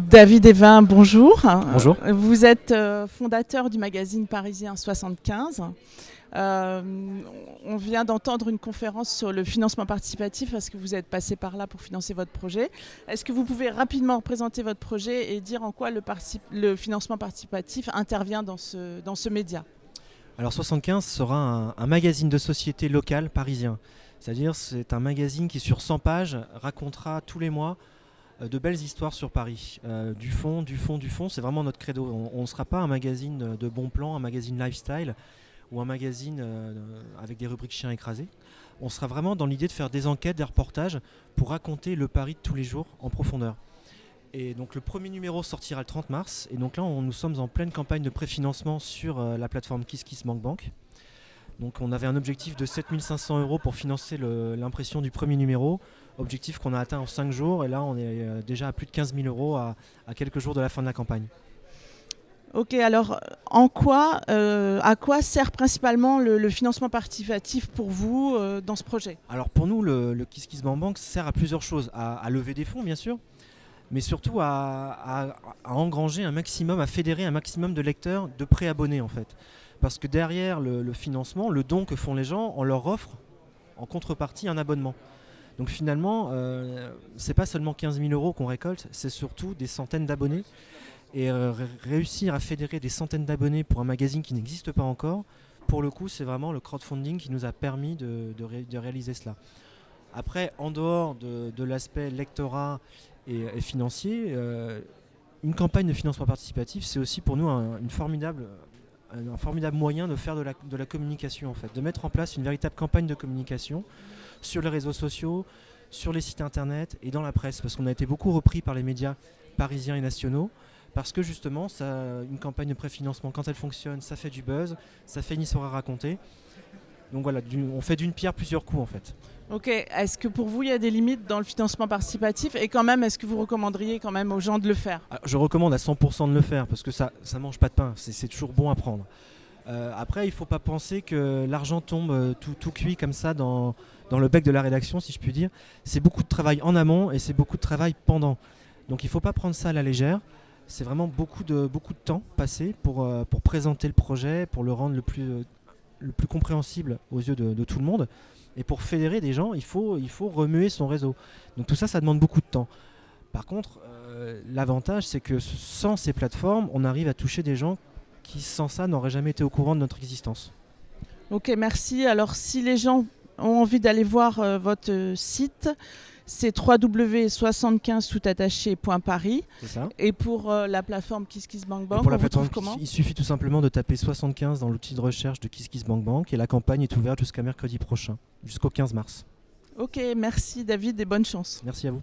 David Evin, bonjour. Bonjour. Vous êtes fondateur du magazine parisien 75. On vient d'entendre une conférence sur le financement participatif parce que vous êtes passé par là pour financer votre projet. Est-ce que vous pouvez rapidement présenter votre projet et dire en quoi le financement participatif intervient dans ce média? Alors 75 sera un magazine de société local parisien. C'est-à-dire c'est un magazine qui sur 100 pages racontera tous les mois de belles histoires sur Paris. Du fond, c'est vraiment notre credo. On ne sera pas un magazine de bons plans, un magazine lifestyle ou un magazine avec des rubriques chiens écrasés. On sera vraiment dans l'idée de faire des enquêtes, des reportages pour raconter le Paris de tous les jours en profondeur. Et donc le premier numéro sortira le 30 mars. Et donc là, nous sommes en pleine campagne de préfinancement sur la plateforme KissKissBankBank. Donc on avait un objectif de 7 500 € pour financer l'impression du premier numéro. Objectif qu'on a atteint en 5 jours. Et là, on est déjà à plus de 15 000 € à quelques jours de la fin de la campagne. Ok, alors à quoi sert principalement le financement participatif pour vous dans ce projet? Alors pour nous, le KissKissBankBank sert à plusieurs choses. À lever des fonds, bien sûr, mais surtout à engranger un maximum, à fédérer un maximum de lecteurs, de préabonnés en fait. Parce que derrière le financement, le don que font les gens, on leur offre en contrepartie un abonnement. Donc finalement, c'est pas seulement 15 000 € qu'on récolte, c'est surtout des centaines d'abonnés. Et réussir à fédérer des centaines d'abonnés pour un magazine qui n'existe pas encore, pour le coup, c'est vraiment le crowdfunding qui nous a permis de réaliser cela. Après, en dehors de l'aspect lectorat et financier, une campagne de financement participatif, c'est aussi pour nous un formidable moyen de faire de la communication, en fait, de mettre en place une véritable campagne de communication sur les réseaux sociaux, sur les sites internet et dans la presse, parce qu'on a été beaucoup repris par les médias parisiens et nationaux, parce que justement, une campagne de préfinancement, quand elle fonctionne, ça fait du buzz, ça fait une histoire à raconter. Donc voilà, on fait d'une pierre plusieurs coups en fait. Ok, est-ce que pour vous il y a des limites dans le financement participatif et quand même est-ce que vous recommanderiez quand même aux gens de le faire? Alors, je recommande à 100% de le faire parce que ça mange pas de pain, c'est toujours bon à prendre. Après il ne faut pas penser que l'argent tombe tout cuit comme ça dans le bec de la rédaction si je puis dire. C'est beaucoup de travail en amont et c'est beaucoup de travail pendant. Donc il ne faut pas prendre ça à la légère. C'est vraiment beaucoup de temps passé pour présenter le projet, pour le rendre le plus compréhensible aux yeux de tout le monde. Et pour fédérer des gens, il faut remuer son réseau. Donc tout ça, ça demande beaucoup de temps. Par contre, l'avantage, c'est que sans ces plateformes, on arrive à toucher des gens qui, sans ça, n'auraient jamais été au courant de notre existence. Ok, merci. Alors si les gens ont envie d'aller voir votre site, c'est www.75toutattaché.paris. C'est ça. Et pour la plateforme KissKissBankBank, pour la on vous trouve plateforme, comment? il suffit tout simplement de taper 75 dans l'outil de recherche de KissKissBankBank et la campagne est ouverte jusqu'à mercredi prochain, jusqu'au 15 mars. Ok, merci David et bonne chance. Merci à vous.